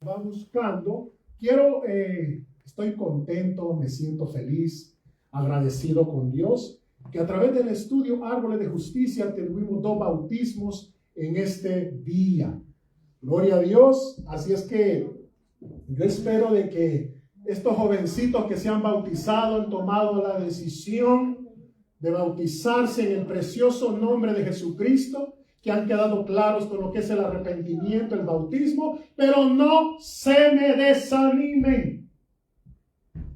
Va buscando. Estoy contento, me siento feliz, agradecido con Dios, que a través del estudio Árboles de Justicia tuvimos 2 bautismos en este día. Gloria a Dios. Así es que yo espero de que estos jovencitos que se han bautizado han tomado la decisión de bautizarse en el precioso nombre de Jesucristo, que han quedado claros con lo que es el arrepentimiento, el bautismo, pero no se me desanimen,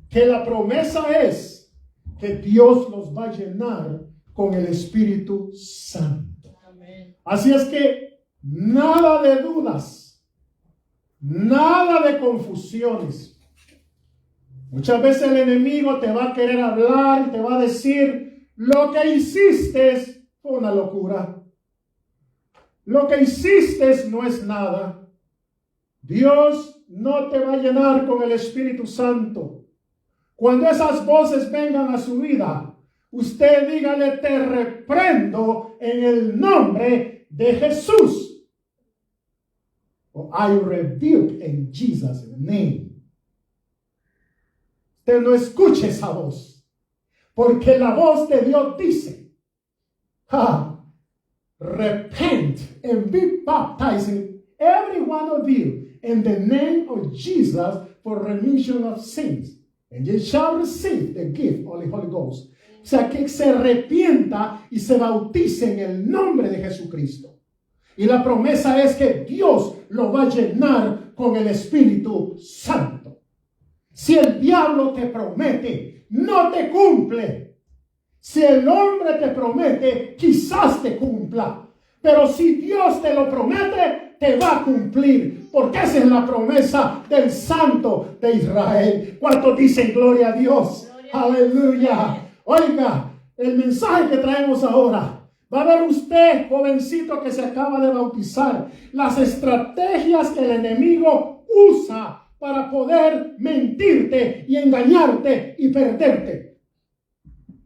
que la promesa es que Dios los va a llenar con el Espíritu Santo. Amén. Así es que nada de dudas, nada de confusiones. Muchas veces el enemigo te va a querer hablar y te va a decir: lo que hiciste fue una locura. Lo que hiciste no es nada. Dios no te va a llenar con el Espíritu Santo. Cuando esas voces vengan a su vida, usted dígale: te reprendo en el nombre de Jesús. O I rebuke in Jesus' name. Usted no escuche esa voz, porque la voz de Dios dice: repent and be baptized, every one of you, in the name of Jesus for remission of sins, and you shall receive the gift of the Holy Ghost. O sea, que se arrepienta y se bautice en el nombre de Jesucristo. Y la promesa es que Dios lo va a llenar con el Espíritu Santo. Si el diablo te promete, no te cumple. Si el hombre te promete, quizás te cumpla. Pero si Dios te lo promete, te va a cumplir. Porque esa es la promesa del Santo de Israel. ¿Cuántos dicen gloria a Dios? Aleluya. Oiga, el mensaje que traemos ahora. Va a ver usted, jovencito que se acaba de bautizar, las estrategias que el enemigo usa para poder mentirte y engañarte y perderte.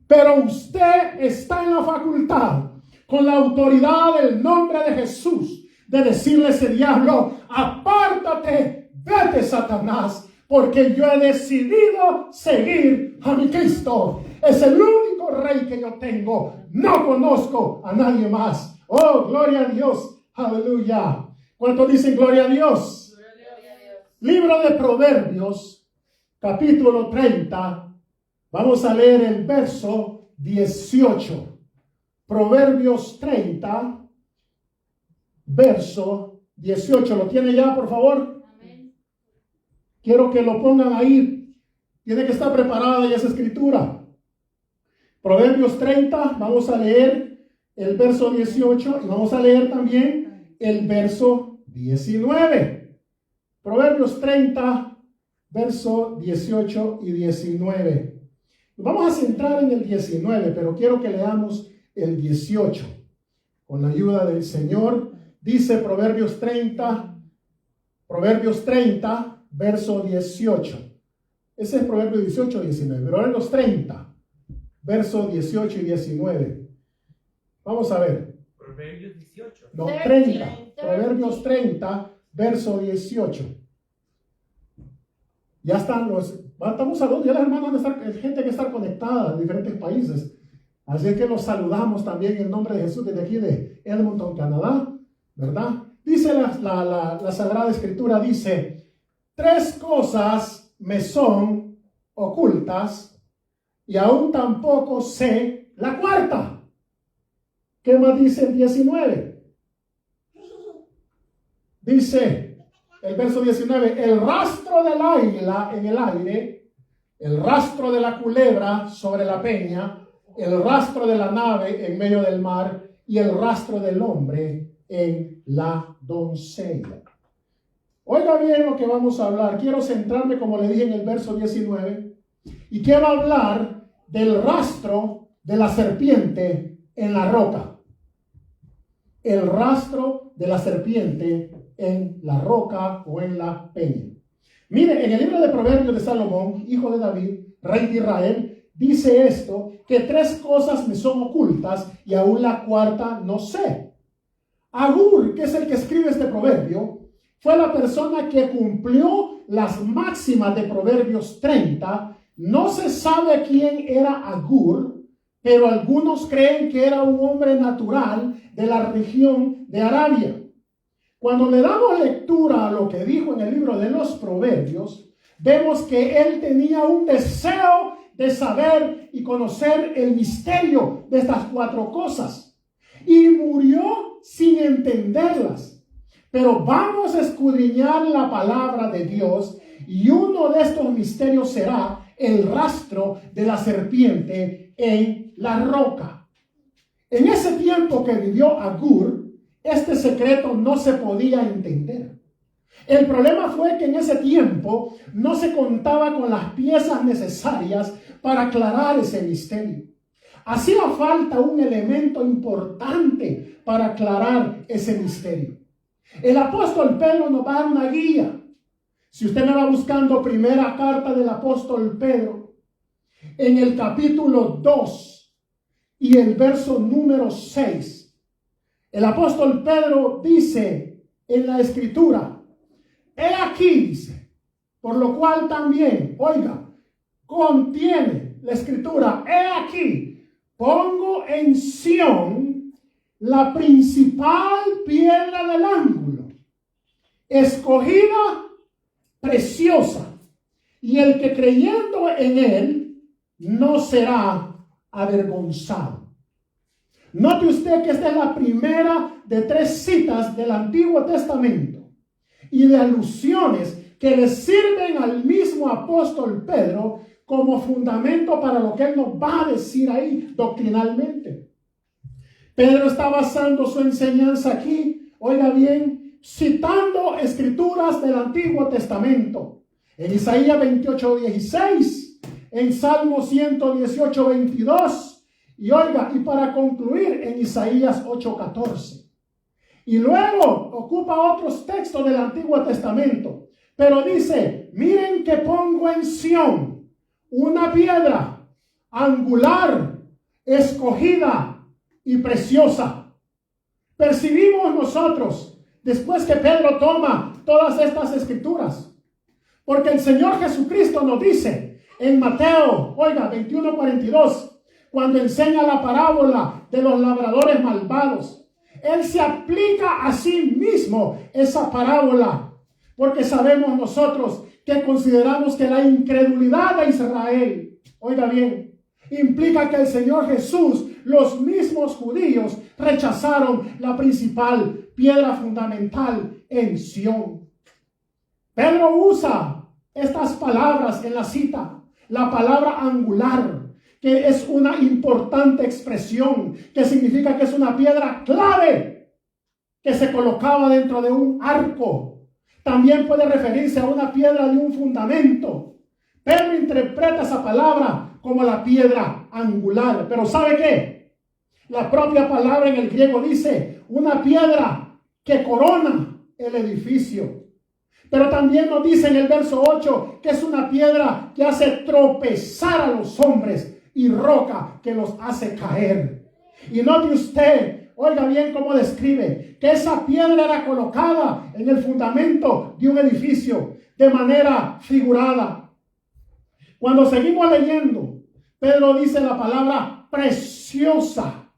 Pero usted está en la facultad, con la autoridad del nombre de Jesús, de decirle a ese diablo: apártate, vete, Satanás, porque yo he decidido seguir a mi Cristo. Es el único rey que yo tengo. No conozco a nadie más. Oh, gloria a Dios. Aleluya. ¿Cuántos dicen gloria a Dios? Libro de Proverbios, capítulo 30. Vamos a leer el verso 18. Proverbios 30, verso 18. ¿Lo tiene ya, por favor? Amén. Quiero que lo pongan ahí. Tiene que estar preparada ya esa escritura. Proverbios 30, vamos a leer el verso 18 y vamos a leer también el verso 19. Proverbios 30, verso 18 y 19. Vamos a centrar en el 19, pero quiero que leamos el 18. Con la ayuda del Señor, dice Proverbios 30, verso 18. Ese es Proverbios 18 y 19, pero ahora en los 30, verso 18 y 19. Vamos a ver. Proverbios 18. No, 30. Proverbios 30, verso 18. Ya están estamos saludos, ya las hermanas van a estar, gente que está conectada de diferentes países. Así que los saludamos también en nombre de Jesús desde aquí de Edmonton, Canadá, ¿verdad? Dice la Sagrada Escritura, dice: 3 cosas me son ocultas y aún tampoco sé la cuarta. ¿Qué más dice el 19? Dice el verso 19: el rastro del águila en el aire, el rastro de la culebra sobre la peña, el rastro de la nave en medio del mar y el rastro del hombre en la doncella. Oiga bien lo que vamos a hablar. Quiero centrarme, como le dije, en el verso 19 y quiero hablar del rastro de la serpiente en la roca. El rastro de la serpiente en la roca o en la peña. Mire, en el libro de Proverbios de Salomón, hijo de David, rey de Israel, dice esto, que 3 cosas me son ocultas y aún la cuarta no sé. Agur, que es el que escribe este proverbio, fue la persona que cumplió las máximas de Proverbios 30. No se sabe quién era Agur, pero algunos creen que era un hombre natural de la región de Arabia. Cuando le damos lectura a lo que dijo en el libro de los Proverbios, vemos que él tenía un deseo de saber y conocer el misterio de estas 4 cosas y murió sin entenderlas. Pero vamos a escudriñar la palabra de Dios y uno de estos misterios será el rastro de la serpiente en la roca. En ese tiempo que vivió Agur, este secreto no se podía entender. El problema fue que en ese tiempo no se contaba con las piezas necesarias para aclarar ese misterio. Hacía falta un elemento importante para aclarar ese misterio. El apóstol Pedro nos va a dar una guía. Si usted me va buscando primera carta del apóstol Pedro, en el capítulo 2 y el verso número 6, el apóstol Pedro dice en la escritura, he aquí, dice, por lo cual también, oiga, contiene la escritura, he aquí, pongo en Sión la principal piedra del ángulo, escogida, preciosa, y el que creyendo en él no será avergonzado. Note usted que esta es la primera de 3 citas del Antiguo Testamento y de alusiones que le sirven al mismo apóstol Pedro como fundamento para lo que él nos va a decir ahí doctrinalmente. Pedro está basando su enseñanza aquí, oiga bien, citando escrituras del Antiguo Testamento. En Isaías 28:16, en Salmo 118:22, y oiga, y para concluir en Isaías 8:14. Y luego ocupa otros textos del Antiguo Testamento, pero dice, miren que pongo en Sión una piedra angular, escogida y preciosa. Percibimos nosotros, después que Pedro toma todas estas escrituras, porque el Señor Jesucristo nos dice en Mateo, oiga, 21:42, cuando enseña la parábola de los labradores malvados, él se aplica a sí mismo esa parábola, porque sabemos nosotros que consideramos que la incredulidad de Israel, oiga bien, implica que el Señor Jesús, los mismos judíos, rechazaron la principal piedra fundamental en Sión. Pedro usa estas palabras en la cita, la palabra angular, que es una importante expresión, que significa que es una piedra clave que se colocaba dentro de un arco. También puede referirse a una piedra de un fundamento. Pedro interpreta esa palabra como la piedra angular. Pero ¿sabe qué? La propia palabra en el griego dice una piedra que corona el edificio. Pero también nos dice en el verso 8 que es una piedra que hace tropezar a los hombres y roca que los hace caer. Y note usted, oiga bien cómo describe, que esa piedra era colocada en el fundamento de un edificio de manera figurada. Cuando seguimos leyendo, Pedro dice la palabra preciosa,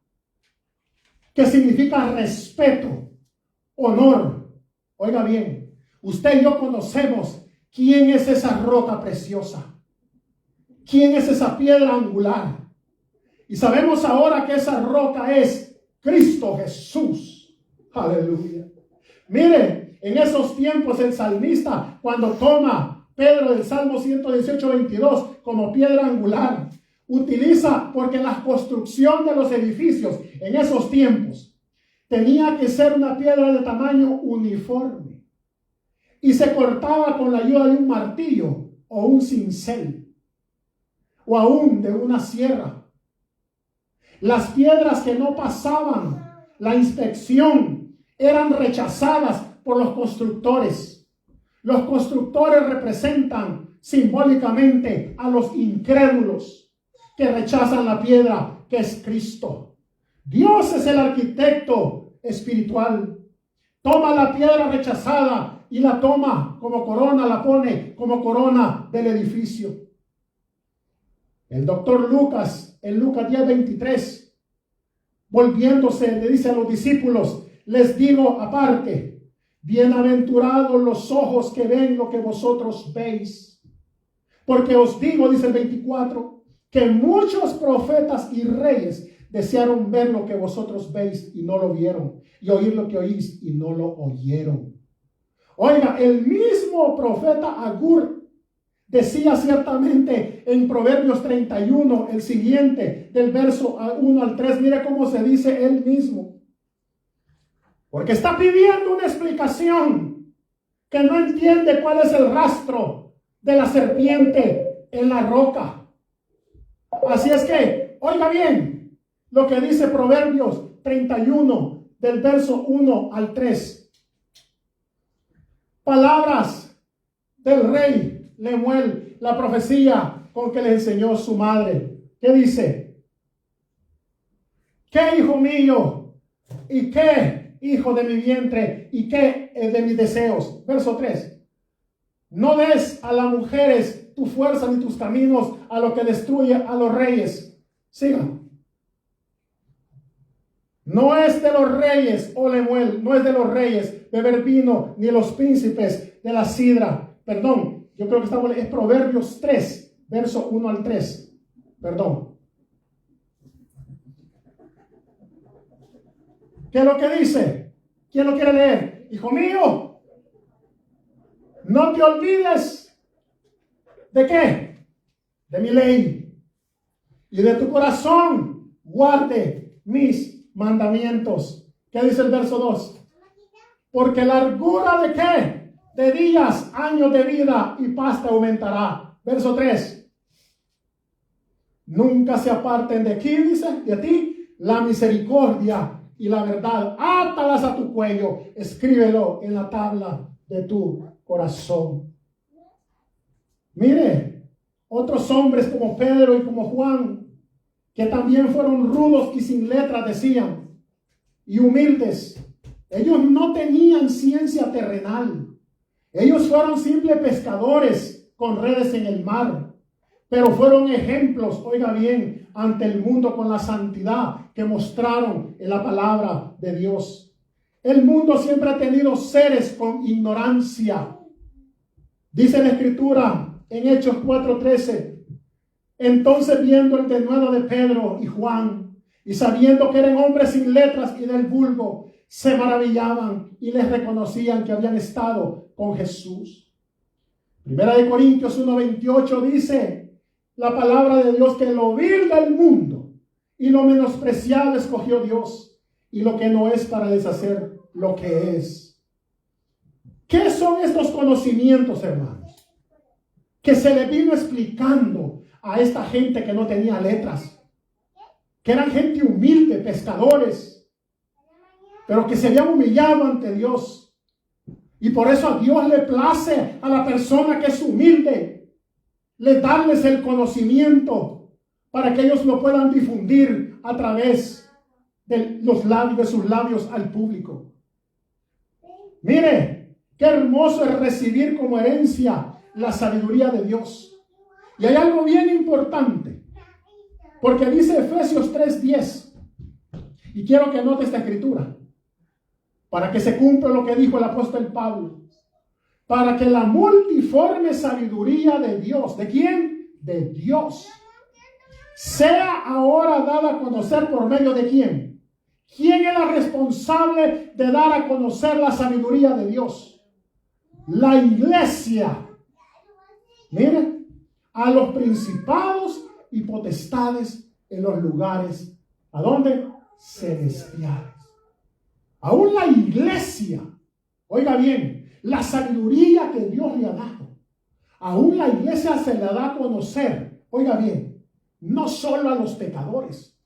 que significa respeto, honor. Oiga bien, usted y yo conocemos quién es esa roca preciosa. ¿Quién es esa piedra angular? Y sabemos ahora que esa roca es Cristo Jesús. Aleluya. Mire, en esos tiempos el salmista, cuando toma Pedro del Salmo 118:22 como piedra angular, utiliza, porque la construcción de los edificios en esos tiempos tenía que ser una piedra de tamaño uniforme y se cortaba con la ayuda de un martillo o un cincel, o aún de una sierra. Las piedras que no pasaban la inspección eran rechazadas por los constructores. Los constructores representan simbólicamente a los incrédulos que rechazan la piedra que es Cristo. Dios es el arquitecto espiritual. Toma la piedra rechazada y la toma como corona, la pone como corona del edificio. El doctor Lucas, en Lucas 10:23, volviéndose, le dice a los discípulos: les digo aparte, bienaventurados los ojos que ven lo que vosotros veis. Porque os digo, dice el 24, que muchos profetas y reyes desearon ver lo que vosotros veis y no lo vieron, y oír lo que oís y no lo oyeron. Oiga, el mismo profeta Agur decía ciertamente en Proverbios 31, el siguiente, del verso 1 al 3, mire cómo se dice él mismo. Porque está pidiendo una explicación, que no entiende cuál es el rastro de la serpiente en la roca. Así es que, oiga bien lo que dice Proverbios 31, del verso 1 al 3. Palabras del rey Lemuel, la profecía con que le enseñó su madre. ¿Qué dice? ¿Qué hijo mío? ¿Y qué hijo de mi vientre? ¿Y qué de mis deseos? Verso 3. No des a las mujeres tu fuerza ni tus caminos a lo que destruye a los reyes. Sigan. No es de los reyes, oh Lemuel, no es de los reyes beber vino, ni los príncipes de la sidra. Perdón, yo creo que es Proverbios 3, verso 1 al 3. Perdón. ¿Qué es lo que dice? ¿Quién lo quiere leer? Hijo mío, no te olvides ¿de qué? De mi ley. Y de tu corazón guarde mis mandamientos. ¿Qué dice el verso 2? Porque largura de qué? De días, años de vida y paz te aumentará. Verso 3. Nunca se aparten de aquí, dice, de ti, la misericordia y la verdad. Átalas a tu cuello, escríbelo en la tabla de tu corazón. Mire, otros hombres como Pedro y como Juan, que también fueron rudos y sin letras, decían, y humildes. Ellos no tenían ciencia terrenal. Ellos fueron simples pescadores con redes en el mar, pero fueron ejemplos, oiga bien, ante el mundo con la santidad que mostraron en la palabra de Dios. El mundo siempre ha tenido seres con ignorancia. Dice la Escritura en Hechos 4:13, entonces viendo el denuedo de Pedro y Juan, y sabiendo que eran hombres sin letras y del vulgo, se maravillaban y les reconocían que habían estado con Jesús. Primera de Corintios 1:28 dice la palabra de Dios que lo vil del mundo y lo menospreciado escogió Dios, y lo que no es para deshacer lo que es. ¿Qué son estos conocimientos, hermanos? Que se le vino explicando a esta gente que no tenía letras, que eran gente humilde, pescadores, pero que se habían humillado ante Dios. Y por eso a Dios le place a la persona que es humilde, le darles el conocimiento para que ellos lo puedan difundir a través de los labios, de sus labios al público. Mire, qué hermoso es recibir como herencia la sabiduría de Dios. Y hay algo bien importante, porque dice Efesios 3:10, y quiero que note esta escritura, para que se cumpla lo que dijo el apóstol Pablo, para que la multiforme sabiduría de Dios, ¿de quién? De Dios, sea ahora dada a conocer por medio de quién. ¿Quién era responsable de dar a conocer la sabiduría de Dios? La iglesia. Miren, a los principados y potestades en los lugares, ¿a dónde? Celestiales. Aún la iglesia, oiga bien, la sabiduría que Dios le ha dado, aún la iglesia se la da a conocer, oiga bien, no solo a los pecadores,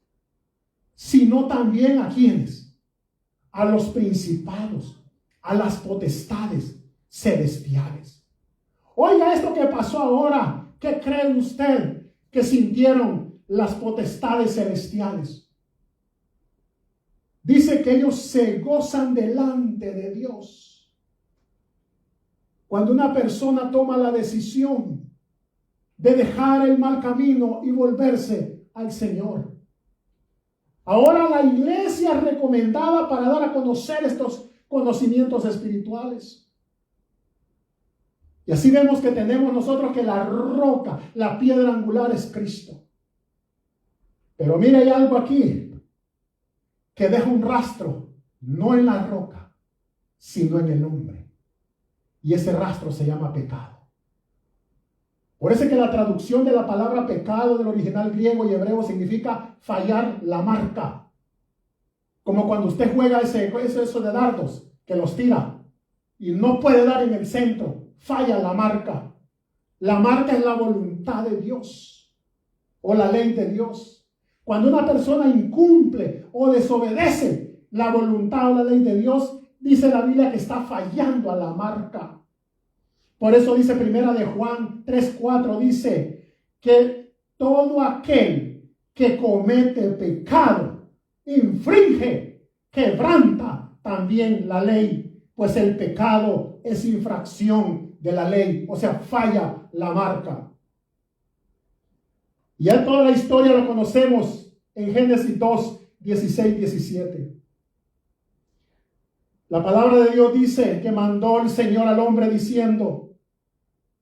sino también a quienes, a los principados, a las potestades celestiales. Oiga esto que pasó ahora. ¿Qué cree usted que sintieron las potestades celestiales? Dice que ellos se gozan delante de Dios. Cuando una persona toma la decisión de dejar el mal camino y volverse al Señor. Ahora la iglesia es recomendada para dar a conocer estos conocimientos espirituales. Y así vemos que tenemos nosotros que la roca, la piedra angular es Cristo. Pero mire, hay algo aquí que deja un rastro, no en la roca, sino en el hombre. Y ese rastro se llama pecado. Por eso es que la traducción de la palabra pecado del original griego y hebreo significa fallar la marca. Como cuando usted juega eso de dardos, que los tira y no puede dar en el centro, falla la marca. La marca es la voluntad de Dios o la ley de Dios. Cuando una persona incumple o desobedece la voluntad o la ley de Dios, dice la Biblia que está fallando a la marca. Por eso dice primera de Juan 3:4, dice que todo aquel que comete pecado, infringe, quebranta también la ley, pues el pecado es infracción de la ley, o sea, falla la marca. Ya toda la historia la conocemos en Génesis 2, 16, 17. La palabra de Dios dice que mandó el Señor al hombre diciendo: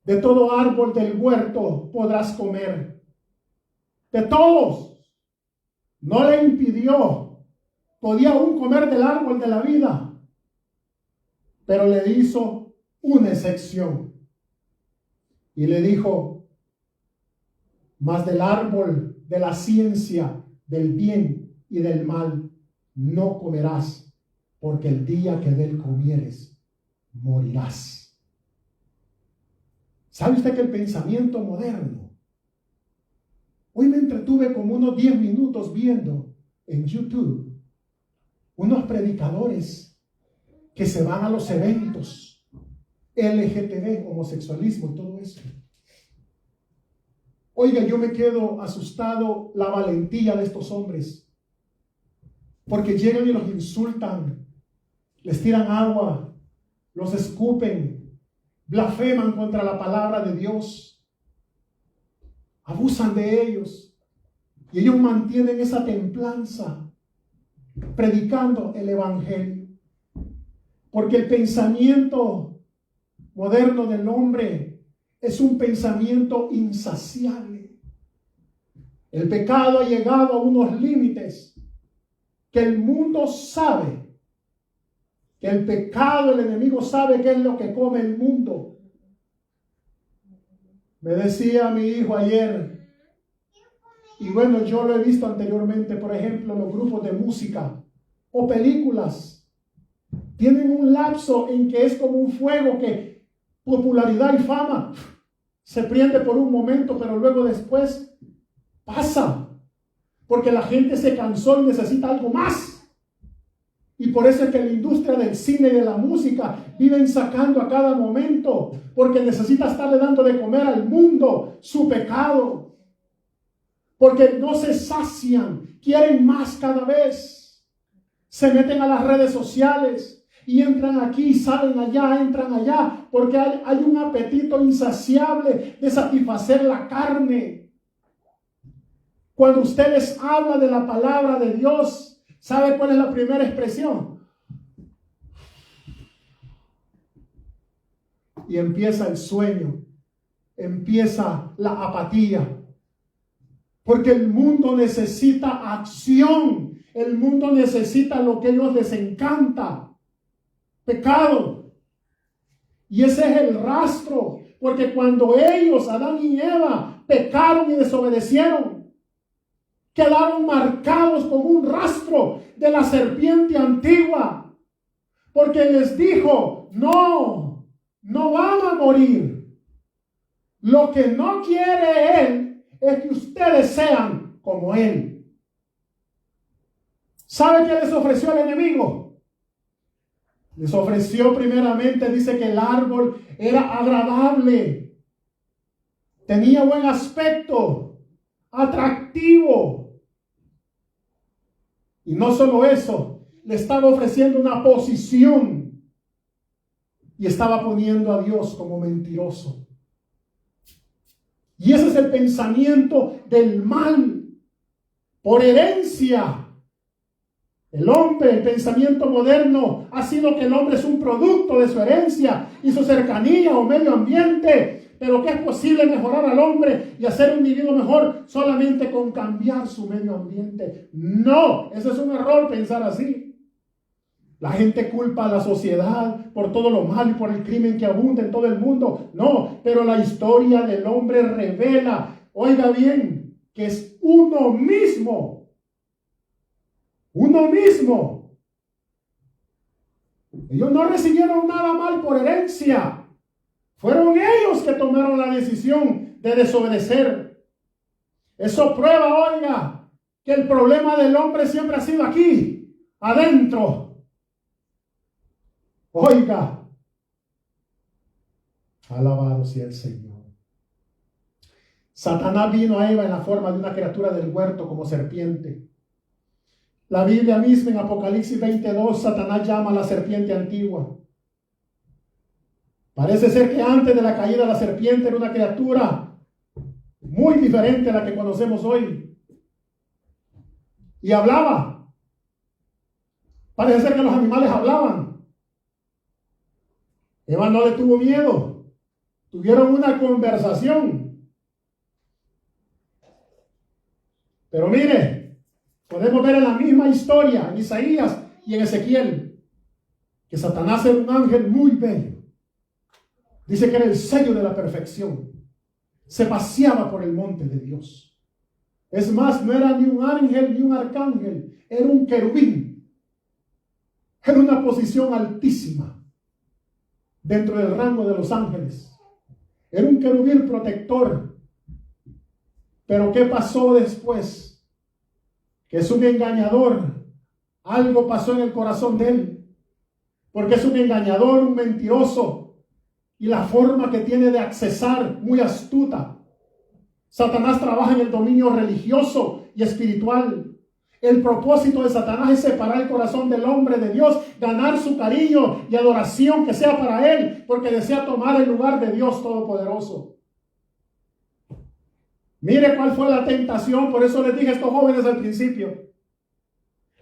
de todo árbol del huerto podrás comer. De todos. No le impidió. Podía aún comer del árbol de la vida. Pero le hizo una excepción. Y le dijo: mas del árbol de la ciencia, del bien y del mal, no comerás, porque el día que de él comieres, morirás. ¿Sabe usted que el pensamiento moderno? Hoy me entretuve como unos 10 minutos viendo en YouTube unos predicadores que se van a los eventos LGTB, homosexualismo y todo eso. Oiga, yo me quedo asustado la valentía de estos hombres, porque llegan y los insultan, les tiran agua, los escupen, blasfeman contra la palabra de Dios, abusan de ellos, y ellos mantienen esa templanza predicando el evangelio, porque el pensamiento moderno del hombre es un pensamiento insaciable. El pecado ha llegado a unos límites que el mundo sabe. Que el pecado, el enemigo sabe qué es lo que come el mundo. Me decía mi hijo ayer, y bueno, yo lo he visto anteriormente, por ejemplo, los grupos de música o películas tienen un lapso en que es como un fuego que popularidad y fama se prende por un momento, pero luego después pasa, porque la gente se cansó y necesita algo más. Y por eso es que la industria del cine y de la música viven sacando a cada momento, porque necesita estarle dando de comer al mundo su pecado. Porque no se sacian, quieren más cada vez. Se meten a las redes sociales y entran aquí, salen allá, entran allá, porque hay un apetito insaciable de satisfacer la carne. Cuando usted les habla de la palabra de Dios, ¿sabe cuál es la primera expresión? Y empieza el sueño, empieza la apatía. Porque el mundo necesita acción, el mundo necesita lo que a ellos les encanta, pecado. Y ese es el rastro, porque cuando ellos, Adán y Eva, pecaron y desobedecieron, quedaron marcados con un rastro de la serpiente antigua, porque les dijo: no van a morir. Lo que no quiere Él es que ustedes sean como Él. ¿Sabe qué les ofreció el enemigo? Les ofreció primeramente, dice que el árbol era agradable, tenía buen aspecto, atractivo. Y no solo eso, le estaba ofreciendo una posición. y estaba poniendo a Dios como mentiroso. Y ese es el pensamiento del mal, por herencia. El pensamiento moderno ha sido que el hombre es un producto de su herencia y su cercanía o medio ambiente, pero que es posible mejorar al hombre y hacer un individuo mejor solamente con cambiar su medio ambiente. No, ese es un error pensar así. La gente culpa a la sociedad por todo lo malo y por el crimen que abunda en todo el mundo. No, pero la historia del hombre revela, oiga bien, que es uno mismo. Uno mismo. Ellos no recibieron nada mal por herencia. Fueron ellos que tomaron la decisión de desobedecer. Eso prueba, oiga, que el problema del hombre siempre ha sido aquí, adentro. Oiga, alabado sea el Señor. Satanás vino a Eva en la forma de una criatura del huerto como serpiente. La Biblia misma en Apocalipsis 22, Satanás llama a la serpiente antigua. Parece ser que antes de la caída la serpiente era una criatura muy diferente a la que conocemos hoy. Y hablaba. Parece ser que los animales hablaban. Eva no le tuvo miedo. Tuvieron una conversación. Pero mire, podemos ver en la misma historia, en Isaías y en Ezequiel, que Satanás era un ángel muy bello. Dice que era el sello de la perfección. Se paseaba por el monte de Dios. Es más, no era ni un ángel ni un arcángel, era un querubín. Era una posición altísima dentro del rango de los ángeles. Era un querubín protector. Pero ¿qué pasó después? Que es un engañador. Algo pasó en el corazón de él. Porque es un engañador, un mentiroso. Y la forma que tiene de accesar, muy astuta. Satanás trabaja en el dominio religioso y espiritual. El propósito de Satanás es separar el corazón del hombre de Dios, ganar su cariño y adoración que sea para él, porque desea tomar el lugar de Dios Todopoderoso. Mire cuál fue la tentación, por eso les dije a estos jóvenes al principio.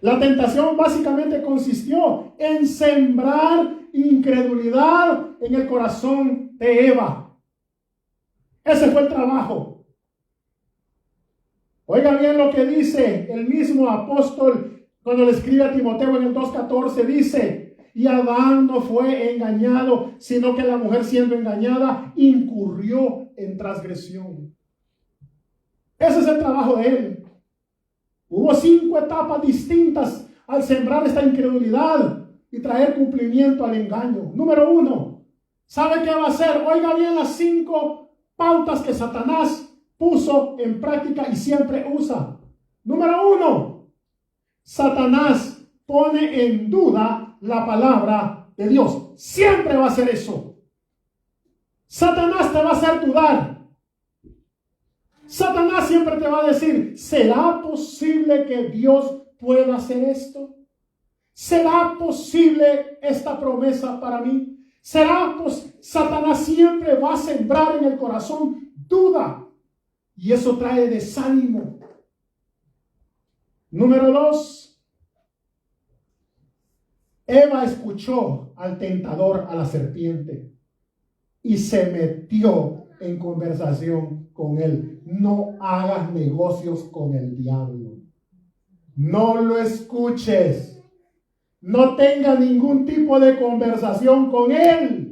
La tentación básicamente consistió en sembrar incredulidad en el corazón de Eva. Ese fue el trabajo. Oiga bien lo que dice el mismo apóstol cuando le escribe a Timoteo en el 2:14, dice, y Adán no fue engañado, sino que la mujer siendo engañada incurrió en transgresión. Ese es el trabajo de él. Hubo 5 etapas distintas al sembrar esta incredulidad y traer cumplimiento al engaño. Número 1, ¿sabe qué va a hacer? Oiga bien las 5 pautas que Satanás puso en práctica y siempre usa. Número 1, Satanás pone en duda la palabra de Dios. Siempre va a hacer eso. Satanás te va a hacer dudar. Satanás siempre te va a decir, ¿será posible que Dios pueda hacer esto? ¿Será posible esta promesa para mí? Satanás siempre va a sembrar en el corazón duda. Y eso trae desánimo. Número 2. Eva escuchó al tentador, a la serpiente, y se metió en conversación con él. No hagas negocios con el diablo. No lo escuches. No tengas ningún tipo de conversación con él.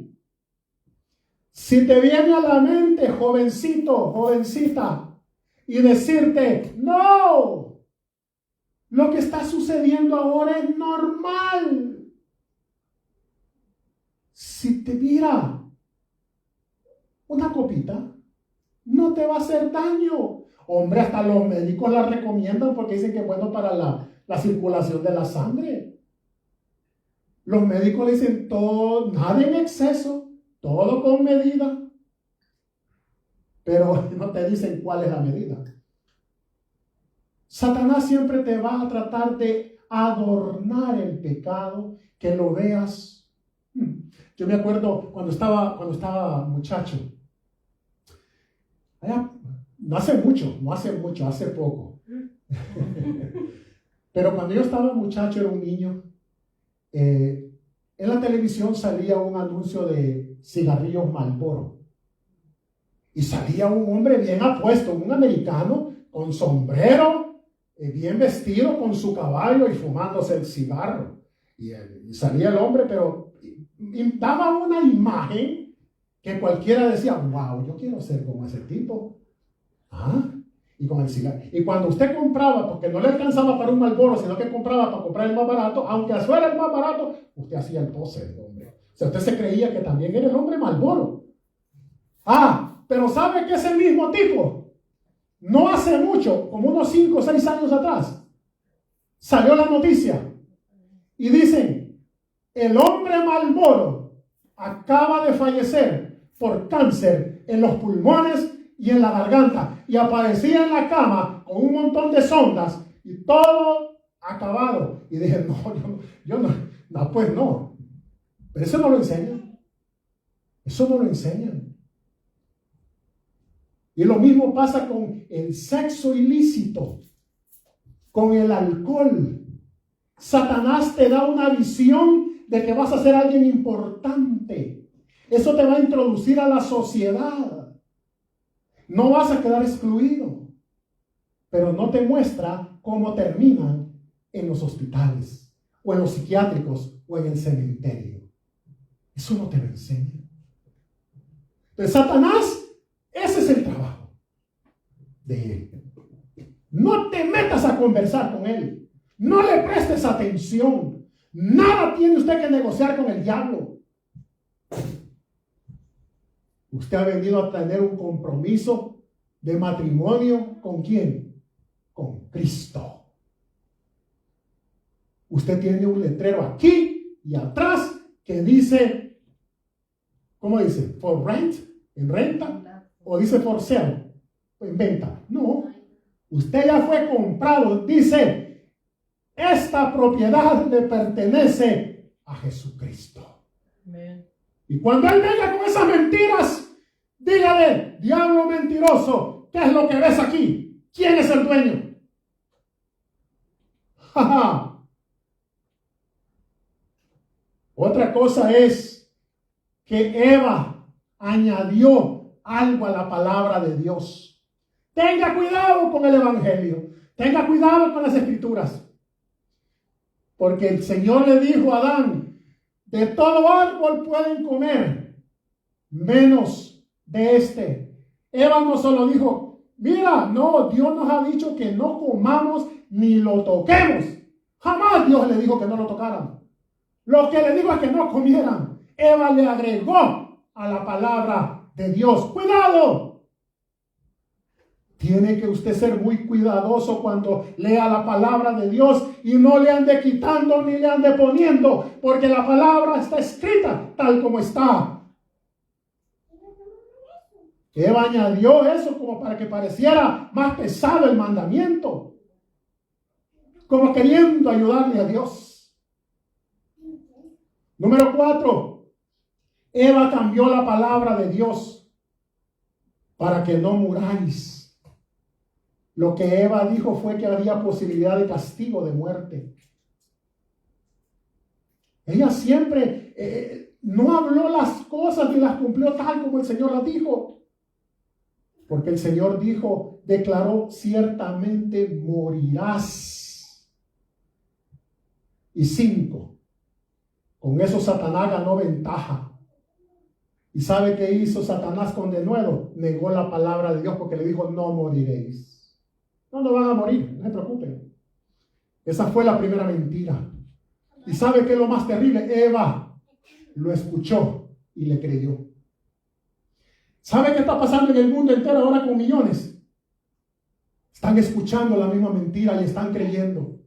Si te viene a la mente, jovencito, jovencita, y decirte, no, lo que está sucediendo ahora es normal. Si te mira una copita, no te va a hacer daño. Hombre, hasta los médicos la recomiendan porque dicen que es bueno para la circulación de la sangre. Los médicos le dicen todo, nada en exceso. Todo con medida, pero no te dicen cuál es la medida. Satanás siempre te va a tratar de adornar el pecado, que lo veas Yo me acuerdo cuando estaba muchacho. No hace mucho, hace poco. Pero cuando yo estaba muchacho, era un niño, en la televisión salía un anuncio de cigarrillos Marlboro. Y salía un hombre bien apuesto, un americano, con sombrero, bien vestido, con su caballo y fumándose el cigarro. Y salía el hombre, pero daba una imagen que cualquiera decía, wow, yo quiero ser como ese tipo. Y con el cigarro. Y cuando usted compraba, porque no le alcanzaba para un Marlboro, sino que compraba para comprar el más barato, aunque fuera el más barato, usted hacía el pose del hombre. O sea, usted se creía que también era el hombre Marlboro. Pero ¿sabe que ese mismo tipo, no hace mucho, como unos 5 o 6 años atrás, salió la noticia y dicen, el hombre Marlboro acaba de fallecer por cáncer en los pulmones y en la garganta, y aparecía en la cama con un montón de sondas y todo acabado. Y dije, pues no. Pero eso no lo enseñan. Eso no lo enseñan. Y lo mismo pasa con el sexo ilícito, con el alcohol. Satanás te da una visión de que vas a ser alguien importante. Eso te va a introducir a la sociedad. No vas a quedar excluido, pero no te muestra cómo terminan en los hospitales, o en los psiquiátricos, o en el cementerio. Eso no te lo enseña. Entonces, Satanás, ese es el trabajo de él. No te metas a conversar con él. No le prestes atención. Nada tiene usted que negociar con el diablo. Usted ha venido a tener un compromiso de matrimonio ¿con quién? Con Cristo. Usted tiene un letrero aquí y atrás que dice, ¿cómo dice? For rent, en renta, o dice for sale, en venta. No, usted ya fue comprado. Dice, esta propiedad le pertenece a Jesucristo. Amén. Y cuando él venga con esas mentiras, dígale, diablo mentiroso, ¿qué es lo que ves aquí? ¿Quién es el dueño? Otra cosa es que Eva añadió algo a la palabra de Dios. Tenga cuidado con el evangelio. Tenga cuidado con las escrituras. Porque el Señor le dijo a Adán, de todo árbol pueden comer, menos de este. Eva no solo dijo, mira, no, Dios nos ha dicho que no comamos ni lo toquemos. Jamás Dios le dijo que no lo tocaran. Lo que le dijo es que no comieran. Eva le agregó a la palabra de Dios. ¡Cuidado! Tiene que usted ser muy cuidadoso cuando lea la palabra de Dios y no le ande quitando ni le ande poniendo, porque la palabra está escrita tal como está. Eva añadió eso como para que pareciera más pesado el mandamiento, como queriendo ayudarle a Dios. Número 4. Eva cambió la palabra de Dios para que no muráis. Lo que Eva dijo fue que había posibilidad de castigo, de muerte. Ella siempre no habló las cosas ni las cumplió tal como el Señor las dijo. Porque el Señor dijo, declaró, ciertamente morirás. Y 5. Con eso Satanás ganó ventaja. ¿Y sabe qué hizo Satanás con denuedo? Negó la palabra de Dios porque le dijo, no moriréis. No van a morir, no se preocupen. Esa fue la primera mentira. ¿Y sabe qué es lo más terrible? Eva lo escuchó y le creyó. ¿Sabe qué está pasando en el mundo entero ahora con millones? Están escuchando la misma mentira y están creyendo.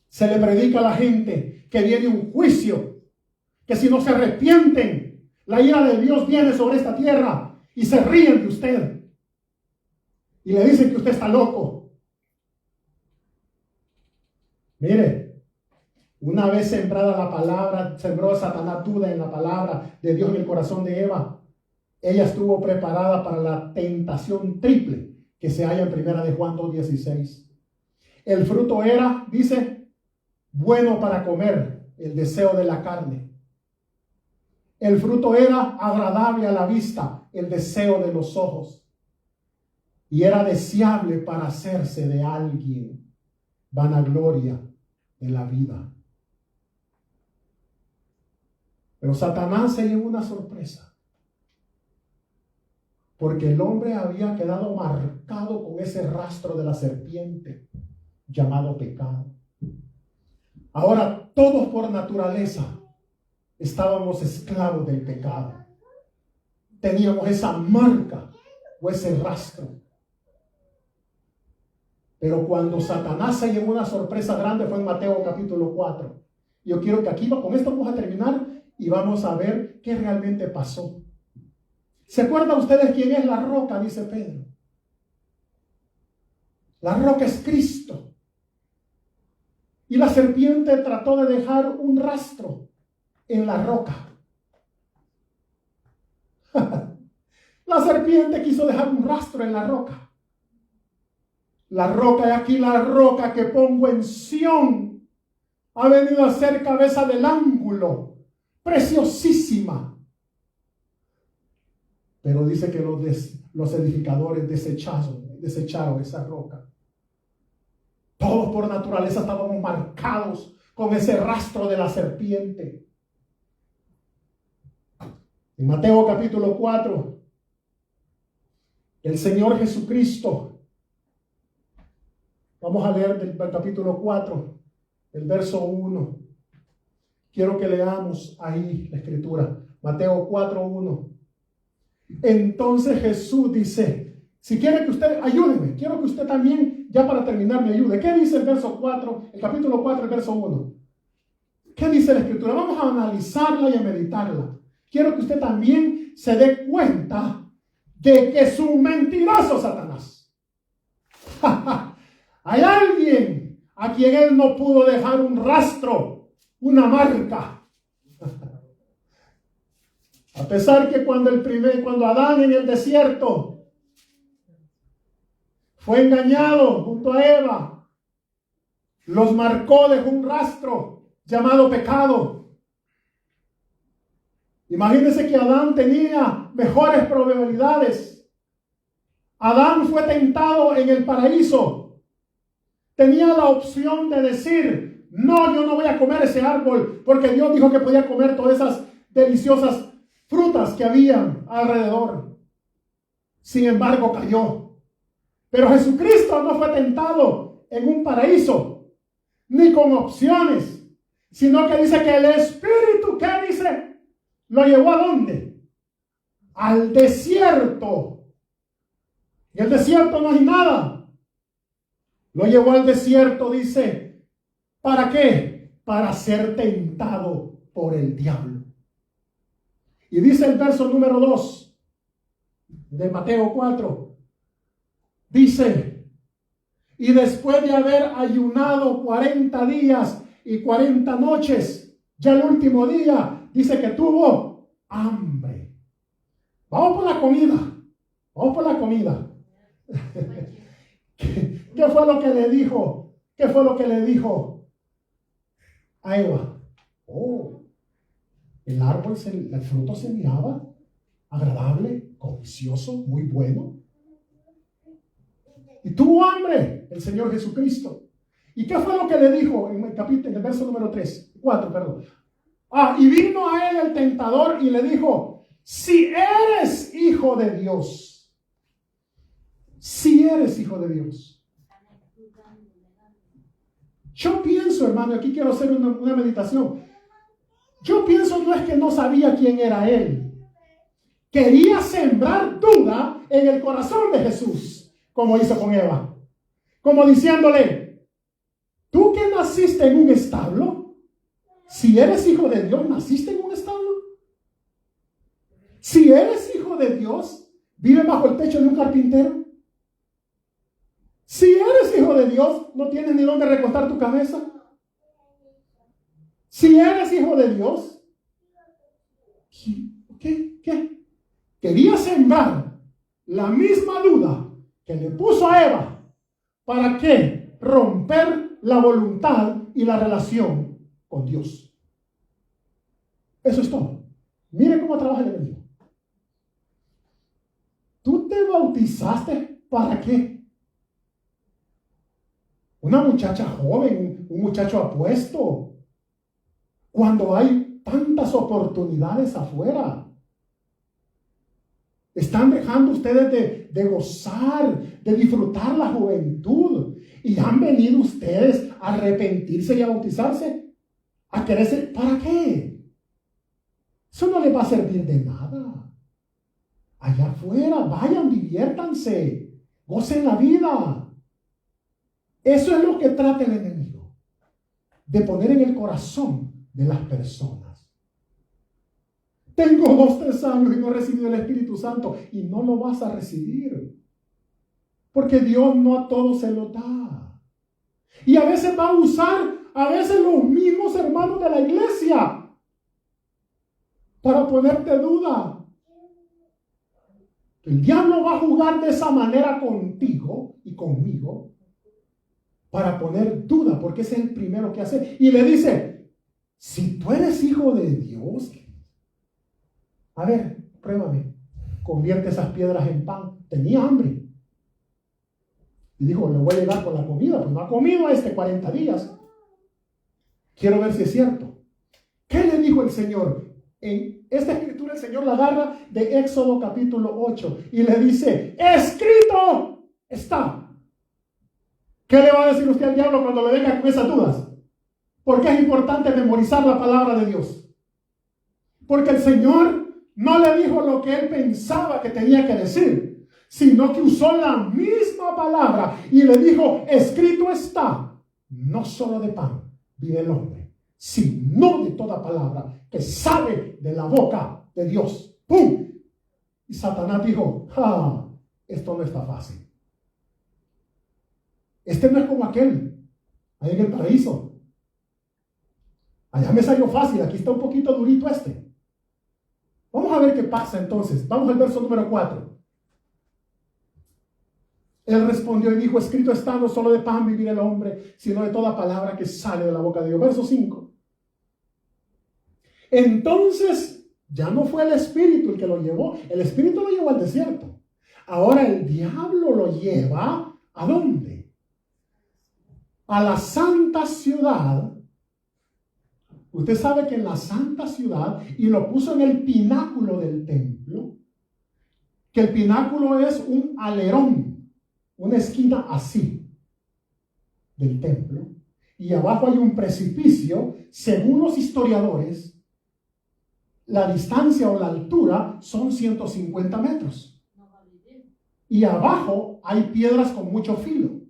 Se le predica a la gente que viene un juicio, que si no se arrepienten, la ira de Dios viene sobre esta tierra, y se ríen de usted. Y le dicen que usted está loco. Mire, Una vez sembrada la palabra, sembró Satanás duda en la palabra de Dios en el corazón de Eva. Ella estuvo preparada para la tentación triple que se halla en primera de Juan 2:16. El fruto era, dice, bueno para comer, el deseo de la carne. El fruto era agradable a la vista, el deseo de los ojos. Y era deseable para hacerse de alguien, vanagloria de la vida. Pero Satanás se llevó una sorpresa, porque el hombre había quedado marcado con ese rastro de la serpiente llamado pecado. Ahora todos por naturaleza estábamos esclavos del pecado. Teníamos esa marca o ese rastro. Pero cuando Satanás se llevó una sorpresa grande fue en Mateo capítulo 4. Yo quiero que aquí, con esto vamos a terminar y vamos a ver qué realmente pasó. ¿Se acuerdan ustedes quién es la roca? Dice Pedro. La roca es Cristo. Y la serpiente trató de dejar un rastro en la roca. La serpiente quiso dejar un rastro en la roca. La roca, y aquí la roca que pongo en Sión, ha venido a ser cabeza del ángulo, preciosísima. Pero dice que los edificadores desecharon esa roca. Todos por naturaleza estábamos marcados con ese rastro de la serpiente. En Mateo capítulo 4, el Señor Jesucristo, vamos a leer del capítulo 4, el verso 1. Quiero que leamos ahí la escritura. Mateo 4:1. Entonces Jesús dice, si quiere que usted, ayúdeme, quiero que usted también, ya para terminar, me ayude. ¿Qué dice el verso 4, el capítulo 4, el verso 1? ¿Qué dice la escritura? Vamos a analizarla y a meditarla. Quiero que usted también se dé cuenta de que es un mentiroso Satanás. Hay alguien a quien él no pudo dejar un rastro, una marca. A pesar que cuando Adán en el desierto fue engañado junto a Eva, los marcó, dejó un rastro llamado pecado. Imagínense que Adán tenía mejores probabilidades. Adán fue tentado en el paraíso. Tenía la opción de decir, no, yo no voy a comer ese árbol, porque Dios dijo que podía comer todas esas deliciosas frutas que había alrededor. Sin embargo, cayó. Pero Jesucristo no fue tentado en un paraíso, ni con opciones, sino que dice que el Espíritu, ¿qué dice? Lo llevó ¿a dónde? Al desierto. Y el desierto no hay nada. Lo llevó al desierto, dice, ¿para qué? Para ser tentado por el diablo. Y dice el verso número 2 de Mateo 4, dice, y después de haber ayunado 40 días y 40 noches, ya el último día, dice que tuvo hambre. Vamos por la comida, vamos por la comida. ¿Qué fue lo que le dijo? ¿Qué fue lo que le dijo a Eva? Oh, el árbol, el fruto se miraba agradable, codicioso, muy bueno. Y tuvo hambre el Señor Jesucristo. ¿Y qué fue lo que le dijo en el verso número 4, perdón? Y vino a él el tentador y le dijo, si eres hijo de Dios, si eres hijo de Dios. Yo pienso, hermano, aquí quiero hacer una meditación. Yo pienso no es que no sabía quién era él. Quería sembrar duda en el corazón de Jesús, como hizo con Eva. Como diciéndole, tú que naciste en un establo, si eres hijo de Dios, ¿naciste en un establo? Si eres hijo de Dios, ¿vive bajo el techo de un carpintero? Si eres hijo de Dios, ¿no tienes ni dónde recostar tu cabeza? Si eres hijo de Dios, ¿qué? Quería sembrar la misma duda que le puso a Eva. ¿Para qué? Romper la voluntad y la relación con Dios. Eso es todo. Mire cómo trabaja el enemigo. ¿Tú te bautizaste para qué? Una muchacha joven, un muchacho apuesto, cuando hay tantas oportunidades afuera. Están dejando ustedes de gozar, de disfrutar la juventud. Y han venido ustedes a arrepentirse y a bautizarse. A querer ser, ¿para qué? Eso no les va a servir de nada. Allá afuera, vayan, diviértanse, gocen la vida. Eso es lo que trata el enemigo, de poner en el corazón de las personas. Tengo 2, 3 años y no he recibido el Espíritu Santo, y no lo vas a recibir, porque Dios no a todos se lo da. Y a veces va a usar, a veces los mismos hermanos de la iglesia, para ponerte duda. El diablo va a jugar de esa manera contigo y conmigo, para poner duda, porque ese es el primero que hace. Y le dice, si tú eres hijo de Dios, a ver, pruébame, convierte esas piedras en pan. Tenía hambre. Y dijo, le voy a llegar con la comida, pues no ha comido 40 días. Quiero ver si es cierto. ¿Qué le dijo el Señor? En esta escritura el Señor la agarra de Éxodo capítulo 8 y le dice, escrito está. ¿Qué le va a decir usted al diablo cuando le venga con esas dudas? Porque es importante memorizar la palabra de Dios. Porque el Señor no le dijo lo que él pensaba que tenía que decir, sino que usó la misma palabra y le dijo, escrito está, no solo de pan vive el hombre, sino de toda palabra que sale de la boca de Dios. ¡Pum! Y Satanás dijo, esto no está fácil. Este no es como aquel, ahí en el paraíso. Allá me salió fácil, aquí está un poquito durito este. Vamos a ver qué pasa entonces. Vamos al verso número 4. Él respondió y dijo, escrito está, no solo de pan vivir el hombre, sino de toda palabra que sale de la boca de Dios. Verso 5. Entonces, ya no fue el Espíritu el que lo llevó. El Espíritu lo llevó al desierto. Ahora el diablo lo lleva, ¿a dónde? A la santa ciudad. Usted sabe que en la santa ciudad, y lo puso en el pináculo del templo, que el pináculo es un alerón, una esquina así del templo, y abajo hay un precipicio. Según los historiadores, la distancia o la altura son 150 metros. Y abajo hay piedras con mucho filo.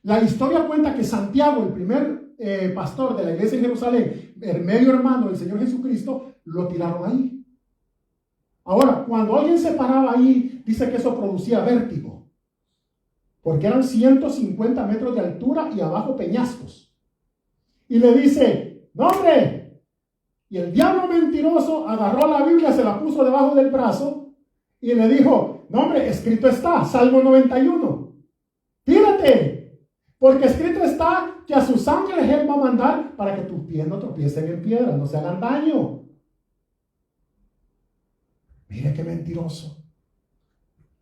La historia cuenta que Santiago, el primer pastor de la iglesia en Jerusalén, el medio hermano del Señor Jesucristo, lo tiraron ahí. Ahora, cuando alguien se paraba ahí, dice que eso producía vértigo, porque eran 150 metros de altura y abajo peñascos. Y le dice, ¡no, hombre! Y el diablo mentiroso agarró la Biblia, se la puso debajo del brazo y le dijo, no, hombre, escrito está, Salmo 91, tírate, porque escrito está que a sus ángeles él va a mandar para que tus pies no tropiecen en piedra, no se hagan daño. Mire qué mentiroso.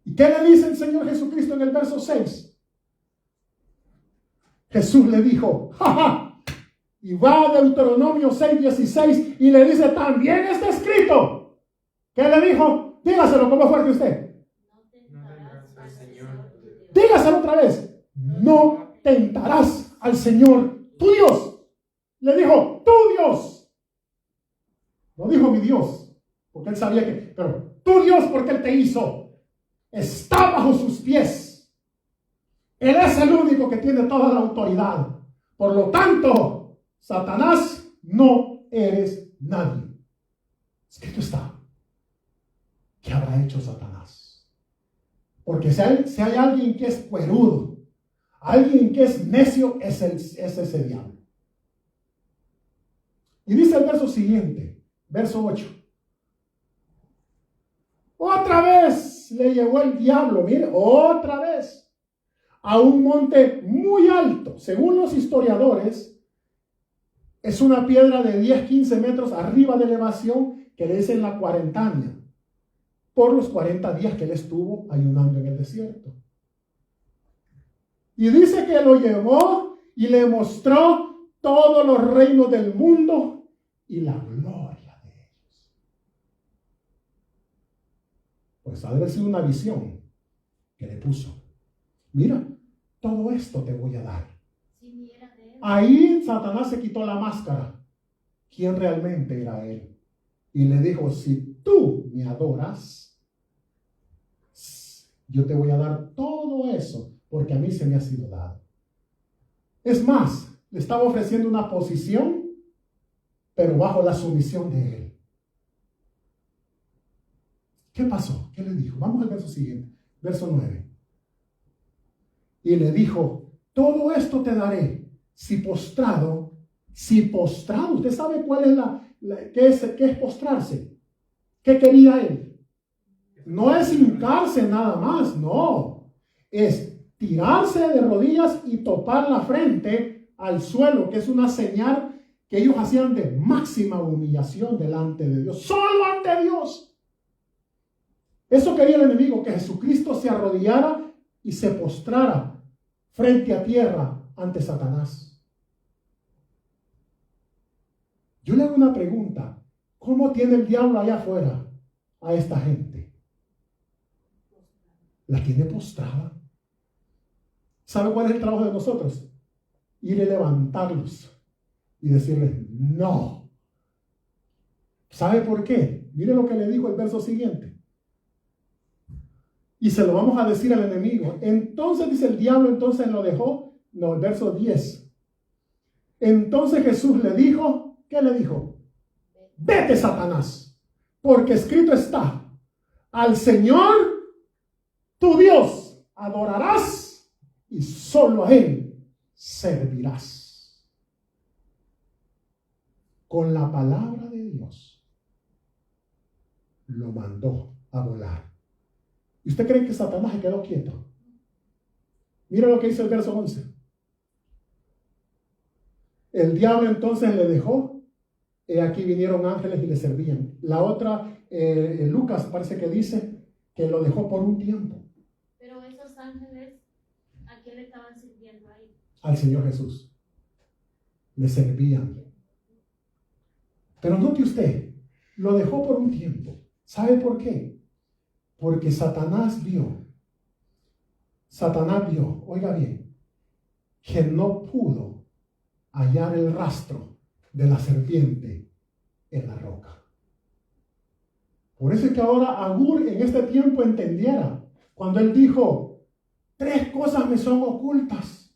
¿Y qué le dice el Señor Jesucristo en el verso 6? Jesús le dijo, ¡ja! Y va a Deuteronomio 6:16 y le dice, también está escrito. ¿Qué le dijo? Dígaselo como fuerte usted. Dígaselo otra vez. No tentarás al Señor tu Dios. Le dijo, tu Dios. No dijo mi Dios, porque él sabía que, pero tu Dios, porque él te hizo, está bajo sus pies. Él es el único que tiene toda la autoridad. Por lo tanto, Satanás, no eres nadie. Escrito está. ¿Qué habrá hecho Satanás? Porque si hay alguien que es cuerudo, alguien que es necio, es ese diablo. Y dice el verso siguiente, verso 8. Otra vez le llevó el diablo, mire, otra vez, a un monte muy alto. Según los historiadores, es una piedra de 10, 15 metros arriba de elevación que le dicen la cuarentaña, por los 40 días que él estuvo ayunando en el desierto. Y dice que lo llevó y le mostró todos los reinos del mundo y la gloria de ellos. Pues ha de haber sido una visión que le puso. Mira, todo esto te voy a dar. Ahí Satanás se quitó la máscara. ¿Quién realmente era él? Y le dijo, si tú me adoras, yo te voy a dar todo eso, porque a mí se me ha sido dado. Es más, le estaba ofreciendo una posición, pero bajo la sumisión de él. ¿Qué pasó? ¿Qué le dijo? Vamos al verso siguiente, verso 9. Y le dijo, todo esto te daré si postrado, ¿usted sabe cuál es qué es postrarse? ¿Qué quería él? No es hincarse nada más, no. Es tirarse de rodillas y topar la frente al suelo, que es una señal que ellos hacían de máxima humillación delante de Dios, solo ante Dios. Eso quería el enemigo, que Jesucristo se arrodillara y se postrara frente a tierra ante Satanás. Yo le hago una pregunta, ¿cómo tiene el diablo allá afuera a esta gente? La tiene postrada. ¿Sabe cuál es el trabajo de nosotros? Ir a levantarlos y decirles, no. ¿Sabe por qué? Mire lo que le dijo el verso siguiente. Y se lo vamos a decir al enemigo. Entonces dice el diablo, entonces lo dejó. No, el verso 10. Entonces Jesús le dijo, ¿qué le dijo? Vete, Satanás, porque escrito está, al Señor tu Dios adorarás y solo a Él servirás. Con la palabra de Dios lo mandó a volar. ¿Y usted cree que Satanás se quedó quieto? Mira lo que dice el verso 11. El diablo entonces le dejó. Aquí vinieron ángeles y le servían. La otra, Lucas parece que dice que lo dejó por un tiempo. Pero esos ángeles, ¿a quién le estaban sirviendo ahí? Al Señor Jesús. Le servían. Pero note usted, lo dejó por un tiempo. ¿Sabe por qué? Porque Satanás vio, oiga bien, que no pudo hallar el rastro de la serpiente en la roca. Por eso es que ahora Agur en este tiempo entendiera, cuando él dijo, 3 cosas me son ocultas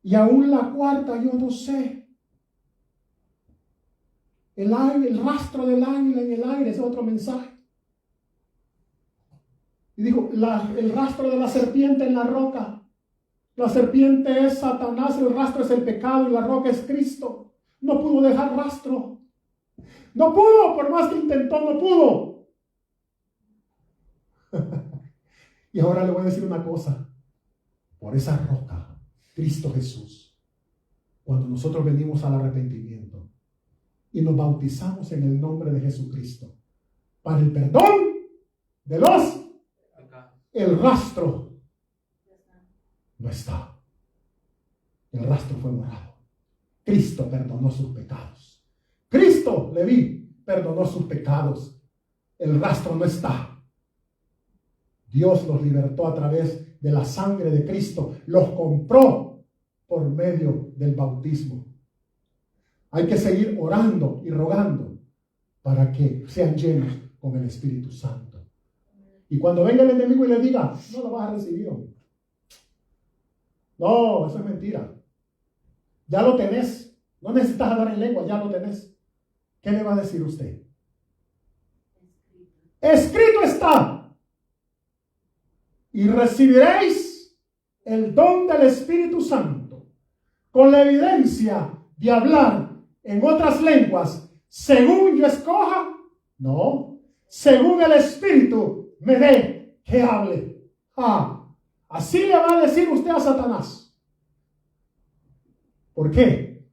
y aún la cuarta yo no sé. El rastro del águila en el aire es otro mensaje. Y dijo, el rastro de la serpiente en la roca. La serpiente es Satanás, el rastro es el pecado y la roca es Cristo. No pudo dejar rastro. No pudo, por más que intentó, no pudo. Y ahora le voy a decir una cosa. Por esa roca, Cristo Jesús, cuando nosotros venimos al arrepentimiento y nos bautizamos en el nombre de Jesucristo, para el perdón de los, el rastro no está. El rastro fue borrado. Cristo perdonó sus pecados. Cristo, Leví, perdonó sus pecados. El rastro no está. Dios los libertó a través de la sangre de Cristo. Los compró por medio del bautismo. Hay que seguir orando y rogando para que sean llenos con el Espíritu Santo. Y cuando venga el enemigo y le diga, no lo vas a recibir. No, eso es mentira. Ya lo tenés. No necesitas hablar en lengua, ya lo tenés. ¿Qué le va a decir usted? Escrito está. Y recibiréis el don del Espíritu Santo con la evidencia de hablar en otras lenguas, según yo escoja, no, según el Espíritu me dé que hable. Así le va a decir usted a Satanás. ¿Por qué?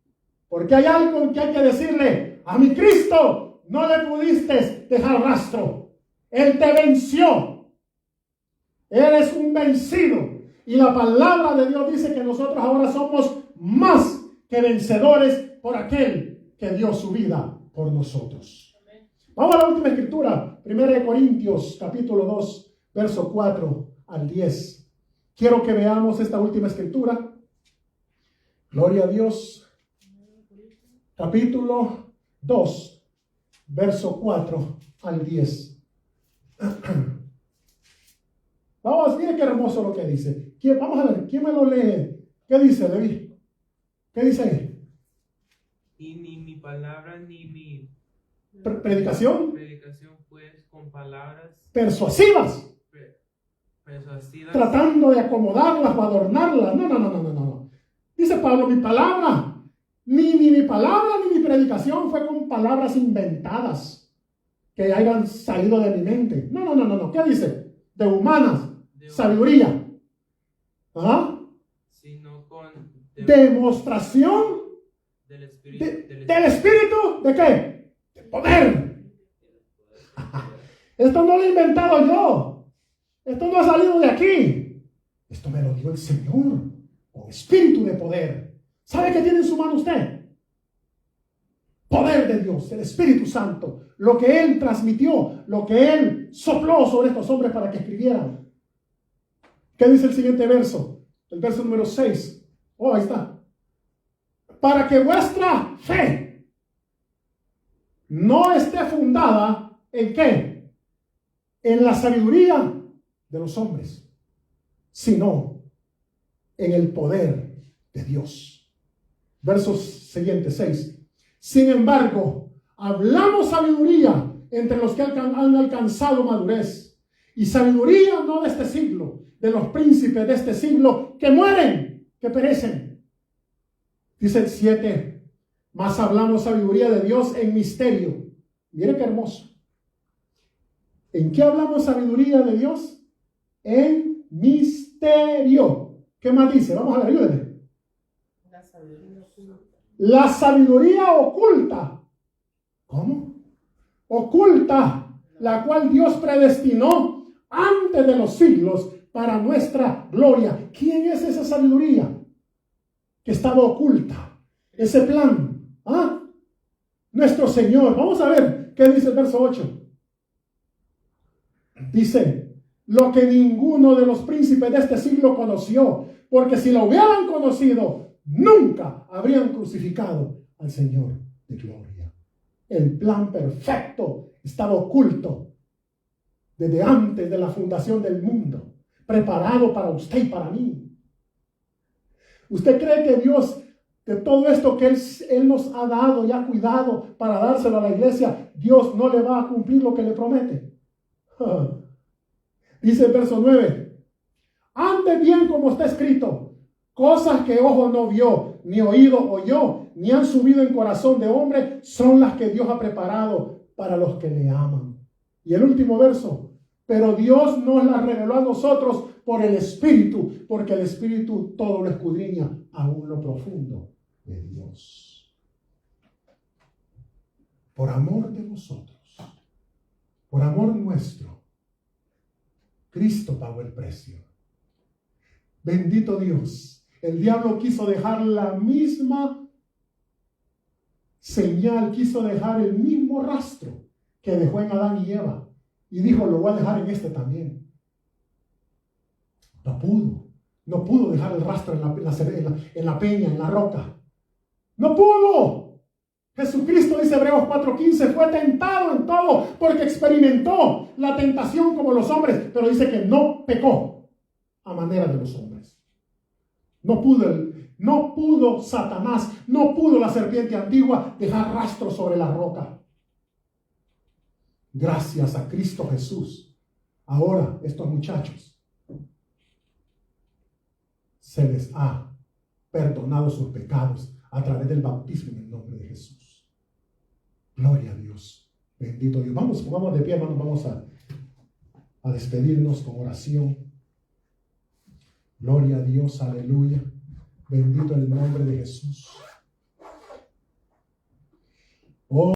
Porque hay algo que hay que decirle: a mi Cristo no le pudiste dejar rastro. Él te venció. Eres un vencido. Y la palabra de Dios dice que nosotros ahora somos más que vencedores por aquel que dio su vida por nosotros. Vamos a la última escritura, 1 Corintios capítulo 2, verso 4 al 10. Quiero que veamos esta última escritura. Gloria a Dios. Capítulo 2, verso 4 al 10. Vamos, mire qué hermoso lo que dice. Vamos a ver, ¿quién me lo lee? ¿Qué dice, David? ¿Qué dice ahí? Y ni mi palabra ni mi Predicación pues con palabras persuasivas, persuasivas, tratando de acomodarlas o adornarlas. No. Dice Pablo: mi palabra, ni mi palabra ni mi predicación fue con palabras inventadas que hayan salido de mi mente. No. ¿Qué dice? De humanas, sabiduría. Sino con demostración del Espíritu. del Espíritu, ¿de qué? De poder. Esto no lo he inventado yo. Esto no ha salido de aquí. Esto me lo dio el Señor, con espíritu de poder. ¿Sabe qué tiene en su mano usted? Poder de Dios, el Espíritu Santo. Lo que Él transmitió, lo que Él sopló sobre estos hombres para que escribieran. ¿Qué dice el siguiente verso? El verso número 6. Ahí está. Para que vuestra fe no esté fundada ¿en qué? En la sabiduría de los hombres, sino en el poder de Dios. Versos siguientes, 6. Sin embargo, hablamos sabiduría entre los que han alcanzado madurez, y sabiduría no de este siglo, de los príncipes de este siglo que mueren, que perecen. Dice el 7, mas hablamos sabiduría de Dios en misterio. Mire qué hermoso. ¿En qué hablamos sabiduría de Dios? En misterio. ¿Qué más dice? Vamos a ver, ayúdenme. La sabiduría oculta. ¿Cómo? Oculta, la cual Dios predestinó antes de los siglos para nuestra gloria. ¿Quién es esa sabiduría que estaba oculta? Ese plan. Nuestro Señor. Vamos a ver qué dice el verso 8. Dice: lo que ninguno de los príncipes de este siglo conoció, porque si lo hubieran conocido, nunca habrían crucificado al Señor de gloria. El plan perfecto estaba oculto desde antes de la fundación del mundo, preparado para usted y para mí. ¿Usted cree que Dios, de todo esto que Él nos ha dado y ha cuidado para dárselo a la iglesia, Dios no le va a cumplir lo que le promete? Dice el verso 9: ande bien como está escrito, cosas que ojo no vio, ni oído oyó, ni han subido en corazón de hombre, son las que Dios ha preparado para los que le aman. Y el último verso: pero Dios nos las reveló a nosotros por el Espíritu, porque el Espíritu todo lo escudriña, aún lo profundo de Dios. Por amor de nosotros, por amor nuestro, Cristo pagó el precio. Bendito Dios. El diablo quiso dejar la misma señal, quiso dejar el mismo rastro que dejó en Adán y Eva. Y dijo: lo voy a dejar en este también. No pudo dejar el rastro en la peña, en la roca. No pudo. Jesucristo, dice Hebreos 4:15, fue tentado en todo porque experimentó la tentación como los hombres, pero dice que no pecó a manera de los hombres. No pudo Satanás, no pudo la serpiente antigua dejar rastro sobre la roca. Gracias a Cristo Jesús, ahora estos muchachos se les ha perdonado sus pecados a través del bautismo en el nombre de Jesús. Gloria a Dios. Bendito Dios. Vamos de pie, hermanos. Vamos a despedirnos con oración. Gloria a Dios. Aleluya. Bendito el nombre de Jesús.